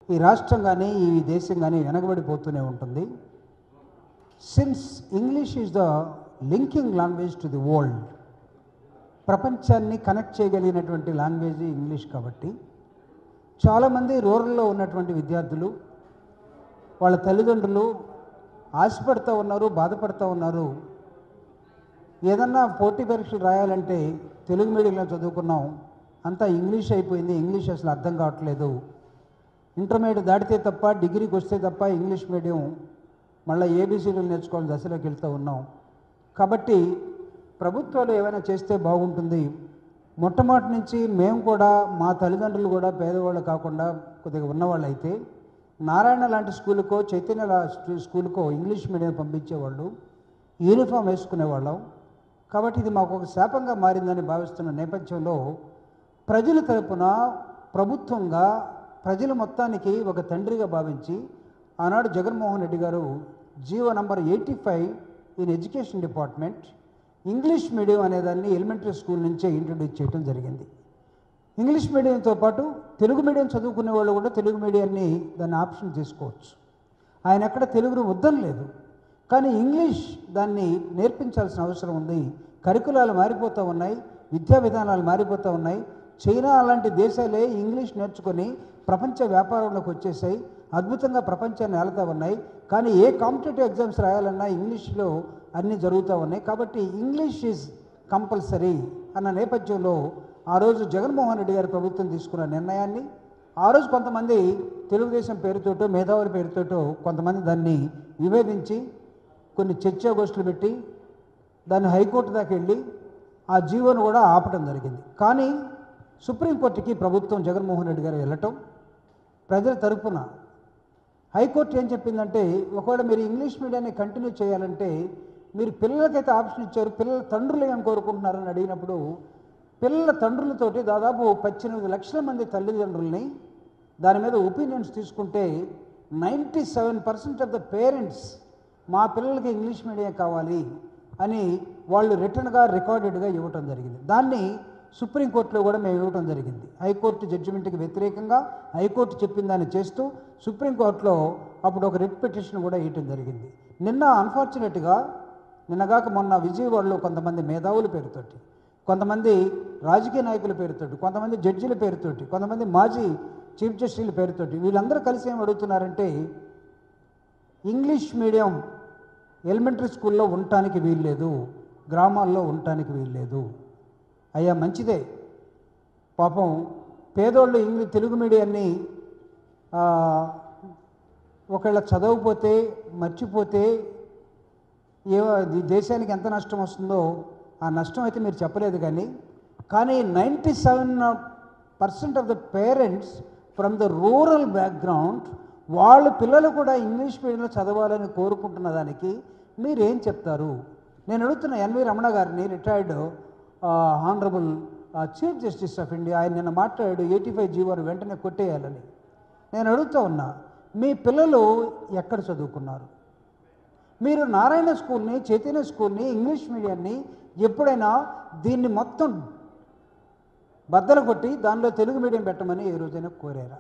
ఈ రాష్ట్రం కానీ ఈ దేశం కానీ వెనకబడిపోతూనే ఉంటుంది. Since English is the linking language to the world, ప్రపంచాన్ని కనెక్ట్ చేయగలిగినటువంటి లాంగ్వేజ్ ఇంగ్లీష్. కాబట్టి చాలామంది రూరల్లో ఉన్నటువంటి విద్యార్థులు వాళ్ళ తల్లిదండ్రులు ఆశపడుతూ ఉన్నారు, బాధపడుతూ ఉన్నారు. ఏదన్నా పోటీ పరీక్షలు రాయాలంటే తెలుగు మీడియంలో చదువుకున్నాం, అంతా ఇంగ్లీష్ అయిపోయింది, ఇంగ్లీష్ అసలు అర్థం కావట్లేదు, ఇంటర్మీడియట్ దాటితే తప్ప డిగ్రీకి వస్తే తప్ప ఇంగ్లీష్ మీడియం మళ్ళీ ఏబీసీడీలు నేర్చుకోవాలని దశలోకి వెళ్తూ ఉన్నాం. కాబట్టి ప్రభుత్వాలు ఏమైనా చేస్తే బాగుంటుంది. మొట్టమొదటి నుంచి మేము కూడా మా తల్లిదండ్రులు కూడా పేదవాళ్ళు కాకుండా కొద్దిగా ఉన్నవాళ్ళు అయితే నారాయణ లాంటి స్కూలుకో చైతన్య స్కూలుకో ఇంగ్లీష్ మీడియం పంపించేవాళ్ళు, యూనిఫామ్ వేసుకునేవాళ్ళం. కాబట్టి ఇది మాకు ఒక శాపంగా మారిందని భావిస్తున్న నేపథ్యంలో ప్రజల తరపున ప్రభుత్వంగా ప్రజల మొత్తానికి ఒక తండ్రిగా భావించి ఆనాడు జగన్మోహన్ రెడ్డి గారు GO number 85 in education department English medium అనేదాన్ని ఎలిమెంటరీ స్కూల్ నుంచే ఇంట్రడ్యూస్ చేయడం జరిగింది. ఇంగ్లీష్ మీడియంతో పాటు తెలుగు మీడియం చదువుకునే వాళ్ళు కూడా తెలుగు మీడియాన్ని దాన్ని ఆప్షన్ తీసుకోవచ్చు. ఆయన ఎక్కడ తెలుగును వద్దనలేదు, కానీ ఇంగ్లీష్ దాన్ని నేర్పించాల్సిన అవసరం ఉంది. కరికులాలు మారిపోతూ ఉన్నాయి, విద్యా విధానాలు మారిపోతూ ఉన్నాయి. చైనా అలాంటి దేశాలే ఇంగ్లీష్ నేర్చుకొని ప్రపంచ వ్యాపారంలోకి వచ్చేసాయి, అద్భుతంగా ప్రపంచాన్ని ఏలుతూ ఉన్నాయి. కానీ ఏ కాంపిటేటివ్ ఎగ్జామ్స్ రాయాలన్నా ఇంగ్లీష్లో అన్నీ జరుగుతూ ఉన్నాయి. కాబట్టి ఇంగ్లీష్ ఈజ్ కంపల్సరీ అన్న నేపథ్యంలో ఆ రోజు జగన్మోహన్ రెడ్డి గారి ప్రభుత్వం తీసుకున్న నిర్ణయాన్ని ఆ రోజు కొంతమంది తెలుగుదేశం పేరుతోటో మేధావుల పేరుతోటో కొంతమంది దాన్ని విభేదించి కొన్ని చర్చాగోష్ఠులు పెట్టి దాన్ని హైకోర్టు దాకా వెళ్ళి ఆ జీవోను కూడా ఆపడం జరిగింది. కానీ సుప్రీంకోర్టుకి ప్రభుత్వం జగన్మోహన్ రెడ్డి గారు వెళ్ళటం ప్రజల తరపున హైకోర్టు ఏం చెప్పిందంటే, ఒకవేళ మీరు ఇంగ్లీష్ మీడియాన్ని కంటిన్యూ చేయాలంటే మీరు పిల్లలకైతే ఆప్షన్ ఇచ్చారు, పిల్లల తండ్రులు ఏం కోరుకుంటున్నారని అడిగినప్పుడు పిల్లల తండ్రులతోటి దాదాపు 18 లక్షల మంది తల్లిదండ్రుల్ని దాని మీద ఒపీనియన్స్ తీసుకుంటే 97% ఆఫ్ ద పేరెంట్స్ మా పిల్లలకి ఇంగ్లీష్ మీడియం కావాలి అని వాళ్ళు రిటర్న్గా రికార్డెడ్గా ఇవ్వటం జరిగింది. దాన్ని సుప్రీంకోర్టులో కూడా మేము ఇవ్వటం జరిగింది. హైకోర్టు జడ్జిమెంట్కి వ్యతిరేకంగా హైకోర్టు చెప్పిన దాన్ని చేస్తూ సుప్రీంకోర్టులో అప్పుడు ఒక రిట్ పిటిషన్ కూడా ఇవ్వటం జరిగింది. నిన్న అన్ఫార్చునేట్గా నిన్నగాక మొన్న విజయవాడలో కొంతమంది మేధావుల పేరుతోటి, కొంతమంది రాజకీయ నాయకుల పేరుతోటి, కొంతమంది జడ్జిల పేరుతోటి, కొంతమంది మాజీ చీఫ్ జస్టిస్ల పేరుతోటి వీళ్ళందరూ కలిసి ఏం అడుగుతున్నారంటే, ఇంగ్లీష్ మీడియం ఎలిమెంటరీ స్కూల్లో ఉండటానికి వీల్లేదు, గ్రామాల్లో ఉండటానికి వీల్లేదు. అయ్యా మంచిదే, పాపం పేదోళ్ళు తెలుగు మీడియాన్ని ఒకవేళ చదవకపోతే మర్చిపోతే దేశానికి ఎంత నష్టం వస్తుందో ఆ నష్టం అయితే మీరు చెప్పలేదు. కానీ 97% of the parents from the rural background వాళ్ళ పిల్లలు కూడా ఇంగ్లీష్ మీడియంలో చదవాలని కోరుకుంటున్న దానికి మీరేం చెప్తారు? నేను అడుగుతున్న ఎన్వి రమణ గారిని, retired honourable chief justice of India, ఆయన నిన్న మాట్లాడాడు 85 జీవోను వెంటనే కొట్టేయాలని. నేను అడుగుతూ ఉన్నా, మీ పిల్లలు ఎక్కడ చదువుకున్నారు? మీరు నారాయణ స్కూల్ని, చైతన్య స్కూల్ని, ఇంగ్లీష్ మీడియాన్ని ఎప్పుడైనా దీన్ని మొత్తం బద్దలు కొట్టి దానిలో తెలుగు మీడియం పెట్టమని ఏ రోజైనా కోరారా?